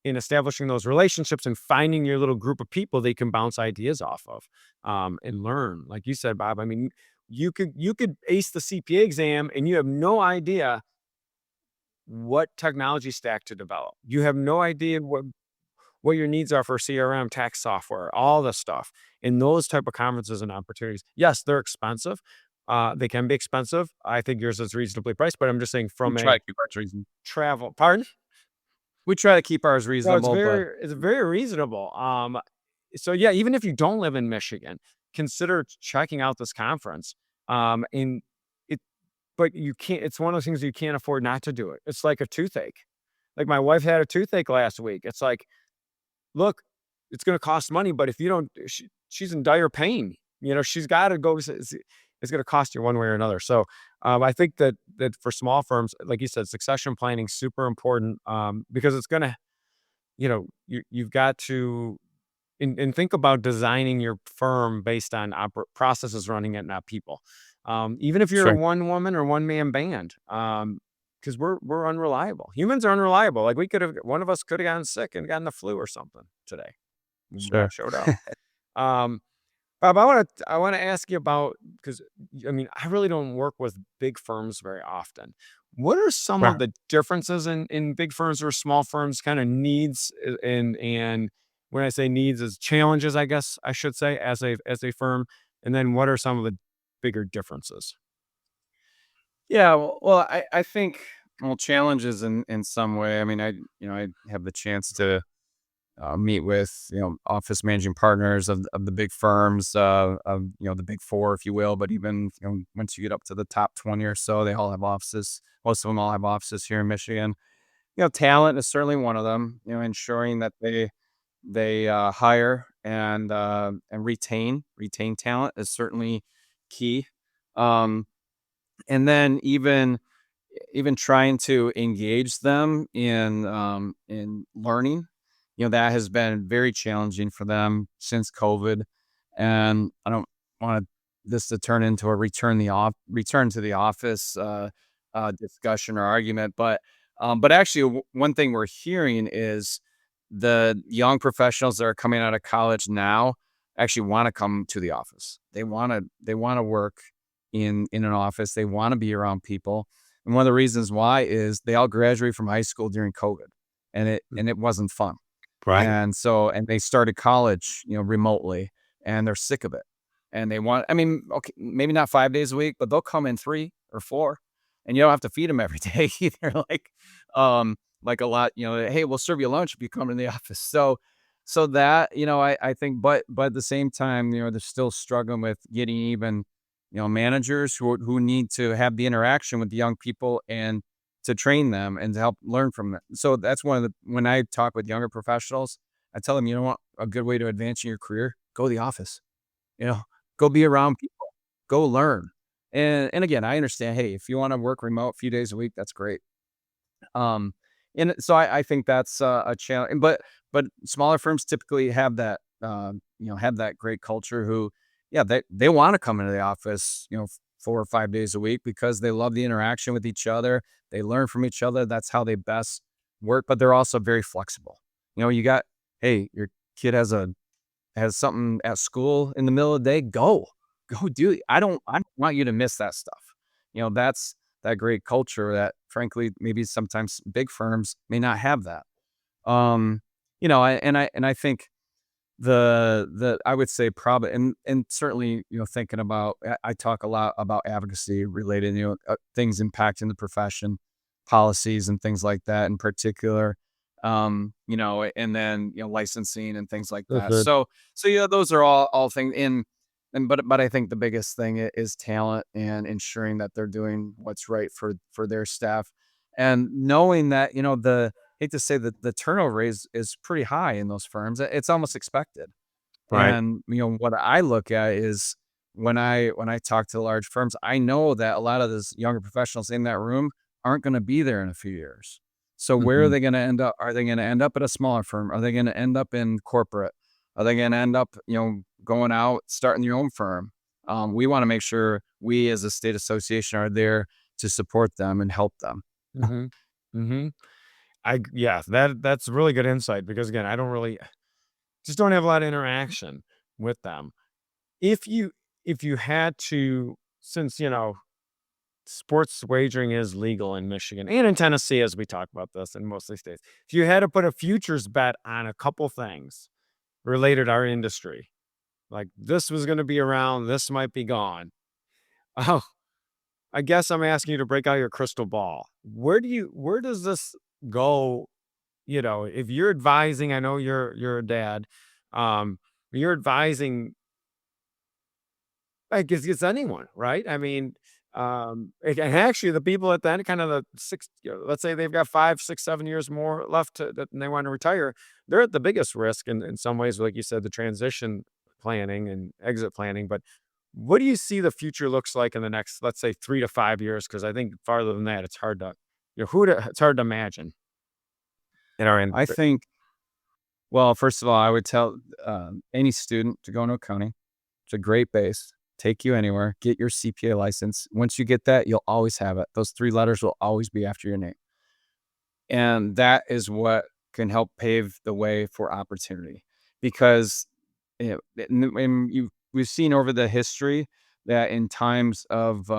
in establishing those relationships and finding your little group of people they can bounce ideas off of, and learn. Like you said, Bob, I mean, you could ace the CPA exam and you have no idea what technology stack to develop. You have no idea what your needs are for CRM, tax software, all this stuff. And those type of conferences and opportunities, yes, they're expensive. They can be expensive. I think yours is reasonably priced, but I'm just saying We from try a to keep ours reasonable. travel, pardon? We try to keep ours No, reasonable, but it's very reasonable. So yeah, even if you don't live in Michigan, consider checking out this conference. And it, but you can't. It's one of those things you can't afford not to do it. It's like a toothache. Like my wife had a toothache last week. It's like, look, it's going to cost money, but if you don't, she's in dire pain. She's got to go. It's going to cost you one way or another. So I think that for small firms, like you said, succession planning super important because it's going to, you've got to and think about designing your firm based on processes running it, not people. Even if you're a sure. one woman or one man band, because we're unreliable. Humans are unreliable. Like one of us could have gotten sick and gotten the flu or something today. Sure. Not showed up. Um, Bob, I want to ask you about, because I really don't work with big firms very often. What are some of Right. the differences in big firms or small firms, kind of needs and when I say needs is challenges, I guess I should say, as a firm, and then what are some of the bigger differences? Yeah, well, I think, well, challenges in some way. I mean, I have the chance to meet with, office managing partners of the big firms, of, the big four, if you will. But even, once you get up to the top 20 or so, they all have offices. Most of them all have offices here in Michigan. Talent is certainly one of them, ensuring that they hire and retain talent is certainly key. Um, and then even trying to engage them in learning, that has been very challenging for them since COVID. And I don't want this to turn into a return to the office discussion or argument, but actually one thing we're hearing is the young professionals that are coming out of college now actually want to come to the office. They want to work in an office. They want to be around people. And one of the reasons why is they all graduated from high school during COVID, and it wasn't fun. Right. And they started college, remotely, and they're sick of it. And they want, okay, maybe not 5 days a week, but they'll come in 3 or 4, and you don't have to feed them every day either. Like a lot, hey, we'll serve you lunch if you come in the office. So that, I think, but at the same time, they're still struggling with getting even, managers who need to have the interaction with the young people and to train them and to help learn from them. So that's when I talk with younger professionals, I tell them, what a good way to advance in your career, go to the office, go be around people, go learn. And again, I understand, hey, if you want to work remote a few days a week, that's great. And so I think that's a challenge, but smaller firms typically have that, have that great culture who, yeah, they want to come into the office, 4 or 5 days a week because they love the interaction with each other. They learn from each other. That's how they best work, but they're also very flexible. Hey, your kid has something at school in the middle of the day, go do it. I don't want you to miss that stuff. That's that great culture that frankly, maybe sometimes big firms may not have that. I think I would say probably, and certainly, thinking about, I talk a lot about advocacy related, things impacting the profession, policies and things like that in particular, and then, licensing and things like that. Mhm. So those are all things but I think the biggest thing is talent and ensuring that they're doing what's right for their staff, and knowing that, hate to say that the turnover is pretty high in those firms. It's almost expected. Right. And, what I look at is when I talk to large firms, I know that a lot of those younger professionals in that room aren't going to be there in a few years. So where are Mhm. they going to end up? Are they going to end up at a smaller firm? Are they going to end up in corporate? Are they going to end up, going out, starting your own firm? We want to make sure we as a state association are there to support them and help them. Mhm. Mhm. Yeah, that's really good insight because again, I don't really just don't have a lot of interaction with them. If you if you had to, since sports wagering is legal in Michigan and in Tennessee, as we talk about this in most of the states. If you had to put a futures bet on a couple things related to our industry, like this was going to be around, this might be gone. Oh, I guess I'm asking you to break out your crystal ball. Where does this go? If you're advising, I know you're a dad, you're advising, I guess it's anyone, right? I mean, and actually the people at the end, kind of the let's say they've got 5, 6, 7 years more left and they want to retire. They're at the biggest risk in some ways, like you said, the transition planning and exit planning. But what do you see the future looks like in the next, let's say 3 to 5 years? Because I think farther than that, it's hard to, it's hard to imagine in our I industry. think, well, first of all, I would tell any student to go into accounting. It's a great base. Take you anywhere. Get your CPA license. Once you get that, you'll always have it. Those 3 letters will always be after your name. And that is what can help pave the way for opportunity. Because we've seen over the history that in times of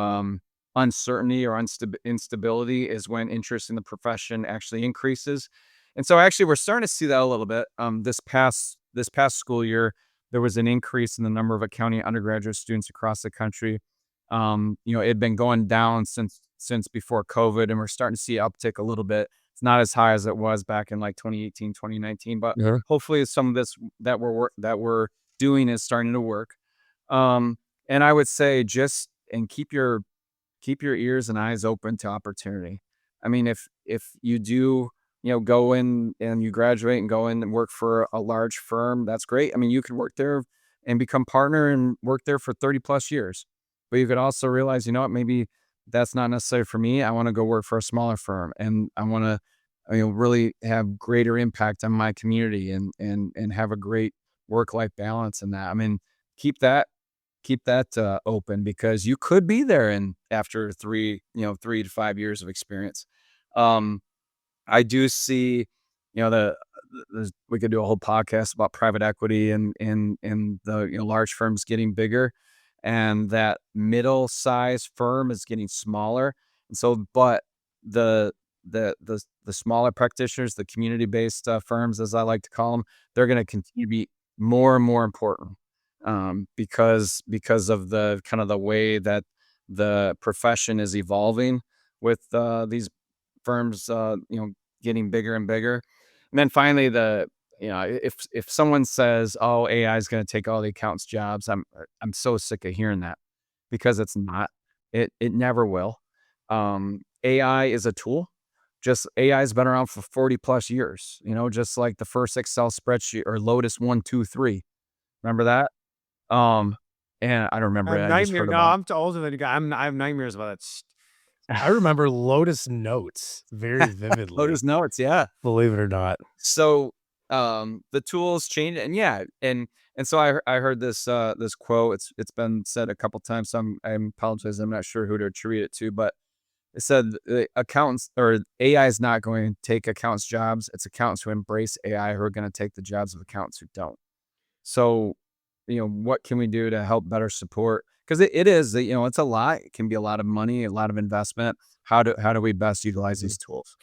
uncertainty or instability is when interest in the profession actually increases. And so actually we're starting to see that a little bit. This past school year, there was an increase in the number of accounting undergraduate students across the country. It had been going down since before COVID, and we're starting to see uptick a little bit. It's not as high as it was back in like 2018, 2019, but hopefully some of this that we're doing is starting to work. And I would say keep your ears and eyes open to opportunity. I mean, if you do, go in and you graduate and go in and work for a large firm, that's great. I mean, you can work there and become partner and work there for 30 plus years, but you could also realize, what, maybe that's not necessary for me. I want to go work for a smaller firm and I want to, really have greater impact on my community and have a great work-life balance in that. I mean, keep that open, because you could be there after 3 to 5 years of experience. I do see, we could do a whole podcast about private equity and the large firms getting bigger, and that middle size firm is getting smaller. And so, but the smaller practitioners, the community based firms, as I like to call them, they're going to continue to be more and more important, because of the kind of the way that the profession is evolving with these firms, getting bigger and bigger. And then finally, if someone says, "Oh, AI is going to take all the accountants' jobs," I'm so sick of hearing that, because it's not. It never will. AI is a tool. Just AI has been around for 40 plus years. Just like the first Excel spreadsheet or Lotus 1, 2, 3. Remember that? And I don't remember it. I just heard about it. I'm too older than you guys. I have nightmares about it. I remember Lotus Notes very vividly. Lotus Notes, yeah. Believe it or not. So the tools change, and so I heard this quote. It's been said a couple times. So I apologize. I'm not sure who to attribute it to, but it said accountants, or AI is not going to take accountants' jobs. It's accountants who embrace AI who are going to take the jobs of accountants who don't. So, what can we do to help better support? Because it is, it's a lot. It can be a lot of money, a lot of investment. How do we best utilize these tools?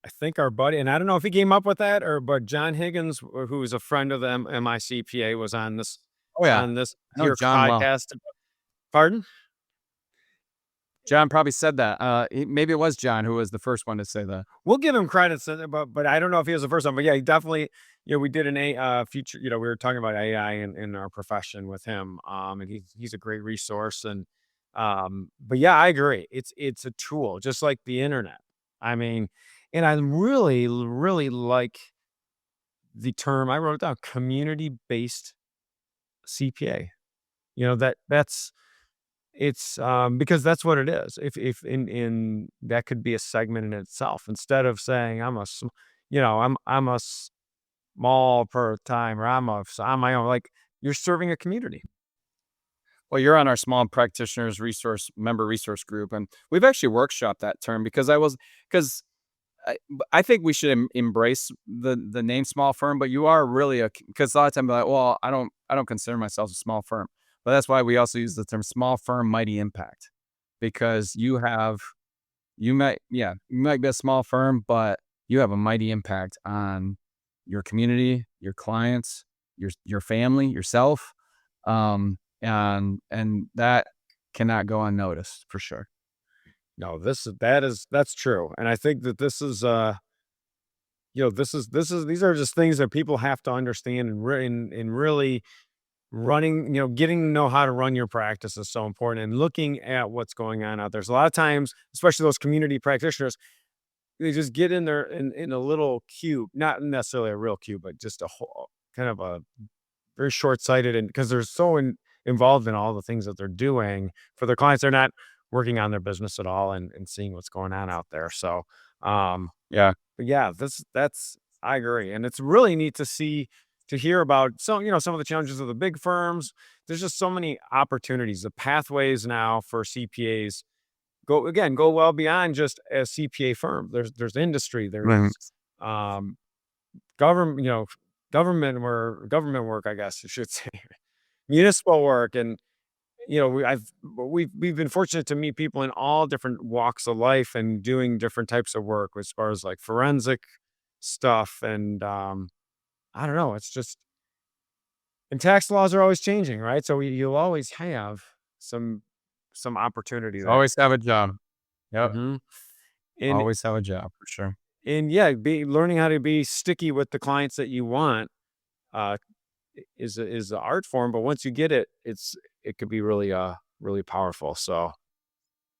I think our buddy, and I don't know if he came up with that but John Higgins, who is a friend of the MICPA, was on this. Oh yeah, on this here podcast. Well. Pardon? John probably said that. Maybe it was John who was the first one to say that. We'll give him credit, but I don't know if he was the first one. But yeah, he definitely. We did an future. We were talking about AI in our profession with him. And he's a great resource. And but yeah, I agree. It's a tool, just like the internet. I mean, and I really, really like the term, I wrote it down, community-based CPA. It's because that's what it is. If in that could be a segment in itself, instead of saying I'm a small per time, or I'm my own, like, you're serving a community. Well, you're on our small practitioners member resource group, and we've actually workshopped that term because I think we should embrace the name small firm, but you are really because a lot of times I'm like, well, I don't consider myself a small firm, but that's why we also use the term small firm, mighty impact. because you might be a small firm, but you have a mighty impact on your community, your clients, your family, yourself. And that cannot go unnoticed for sure. No, that's true. And I think that this is these are just things that people have to understand, and really running, getting to know how to run your practice is so important, and looking at what's going on out there. There's a lot of times, especially those community practitioners, they just get in there in a little cube, not necessarily a real cube, but just a whole kind of a very short-sighted, and because they're so involved in all the things that they're doing for their clients, they're not working on their business at all, and seeing what's going on out there. So, Yeah. but yeah, that's I agree, and it's really neat to hear about some of the challenges of the big firms. There's just so many opportunities. The pathways now for CPAs go well beyond just a CPA firm. There's industry, Right. there's government, government work, I guess I should say, municipal work, and we've been fortunate to meet people in all different walks of life and doing different types of work as far as like forensic stuff, and I don't know, it's just, and tax laws are always changing, right? So you'll always have some opportunity there. Always have a job. Yep. Mhm. And Always have a job for sure. yeah, learning how to be sticky with the clients that you want uh is the art form, but once you get it, it could be really powerful. So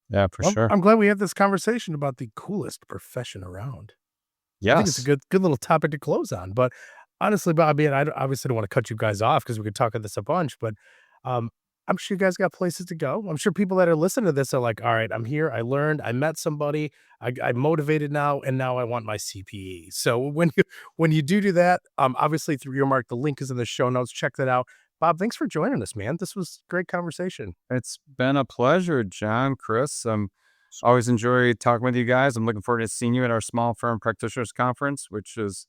Yeah, for Well, sure. I'm glad we had this conversation about the coolest profession around. I think it's a Yes. good little topic to close on. But honestly, Bobby, and obviously don't want to cut you guys off because we could talk on this a bunch. But um, I'm sure you guys got places to go. I'm sure people that are listening to this are like, "All right, I'm here. I learned. I met somebody. I'm motivated now, and now I want my CPE." So when you do that, obviously through EarMark, the link is in the show notes. Check that out. Bob, thanks for joining us, man. This was great conversation. It's been a pleasure, John, Chris. Always enjoy talking with you guys. I'm looking forward to seeing you at our small firm practitioners conference, which is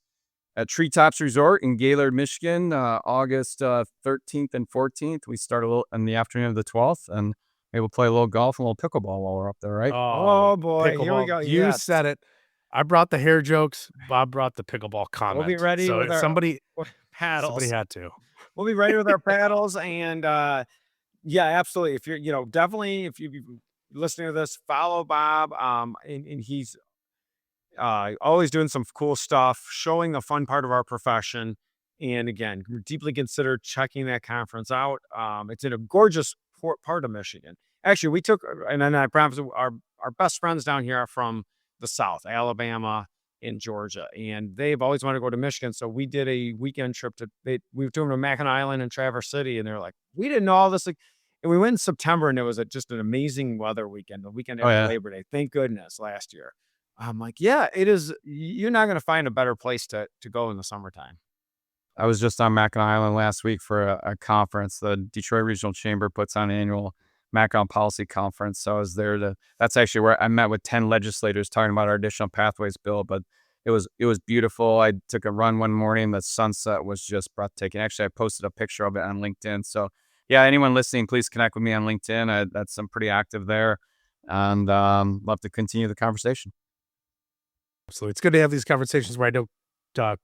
at Treetops Resort in Gaylord, Michigan, August 13th and 14th. We start a little in the afternoon of the 12th, and maybe we'll play a little golf and a little pickleball while we're up there, right? Oh, oh boy, here we pickleball. go. You Yes, said it. I brought the hair jokes. Bob brought the pickleball we'll be comment. ready So with our somebody paddles. had to. We'll be ready with our paddles, and yeah, absolutely. If you're, definitely, if you're listening to this, follow Bob. And he's always doing some cool stuff, showing the fun part of our profession. And again, deeply consider checking that conference out. It's in a gorgeous part of Michigan. Actually, we took, and then I promise our best friends down here are from the South, Alabama and Georgia, and they've always wanted to go to Michigan. So we did a weekend trip we were doing to Mackinac Island and Traverse City, and they're like, we didn't know all this. Like, and we went in September, and it was just an amazing weather weekend, the weekend Oh, after yeah. Labor Day. Thank goodness last year. I'm like, yeah, it is. You're not going to find a better place to go in the summertime. I was just on Mackinac Island last week for a conference. The Detroit Regional Chamber puts on an annual Mackinac Policy Conference. So I was there that's actually where I met with 10 legislators talking about our additional pathways bill. But it was beautiful. I took a run one morning. The sunset was just breathtaking. Actually, I posted a picture of it on LinkedIn. So yeah, anyone listening, please connect with me on LinkedIn. I'm pretty active there, and love to continue the conversation. So it's good to have these conversations where I don't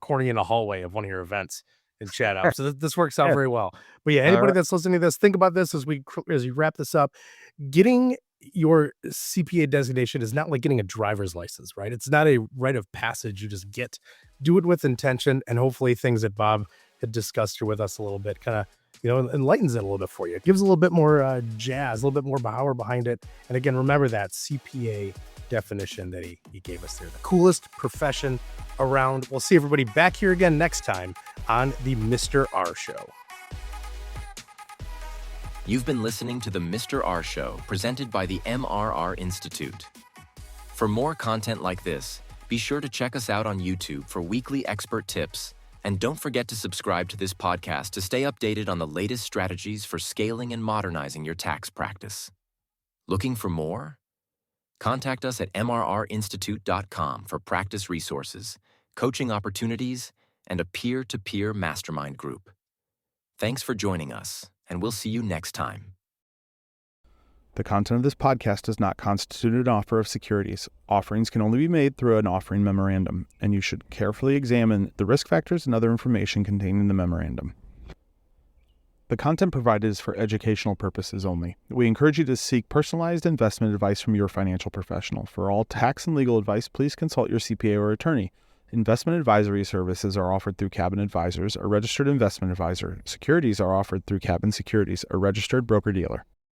corner you in a hallway of one of your events and chat out. So this works out Yeah. very well. But yeah, anybody that's listening to this, think about this as we wrap this up. Getting your CPA designation is not like getting a driver's license, right? It's not a rite of passage you just get. Do it with intention, and hopefully things that Bob had discussed here with us a little bit kind of enlightens it a little bit for you. It gives a little bit more jazz, a little bit more power behind it. And again, remember that CPA definition that he gave us there. The coolest profession around. We'll see everybody back here again next time on the Mr. R Show. You've been listening to the Mr. R Show, presented by the MRR Institute. For more content like this, be sure to check us out on YouTube for weekly expert tips, and don't forget to subscribe to this podcast to stay updated on the latest strategies for scaling and modernizing your tax practice. Looking for more? Contact us at mrrinstitute.com for practice resources, coaching opportunities, and a peer-to-peer mastermind group. Thanks for joining us, and we'll see you next time. The content of this podcast does not constitute an offer of securities. Offerings can only be made through an offering memorandum, and you should carefully examine the risk factors and other information contained in the memorandum. The content provided is for educational purposes only. We encourage you to seek personalized investment advice from your financial professional. For all tax and legal advice, please consult your CPA or attorney. Investment advisory services are offered through Cabin Advisors, a registered investment advisor. Securities are offered through Cabin Securities, a registered broker-dealer.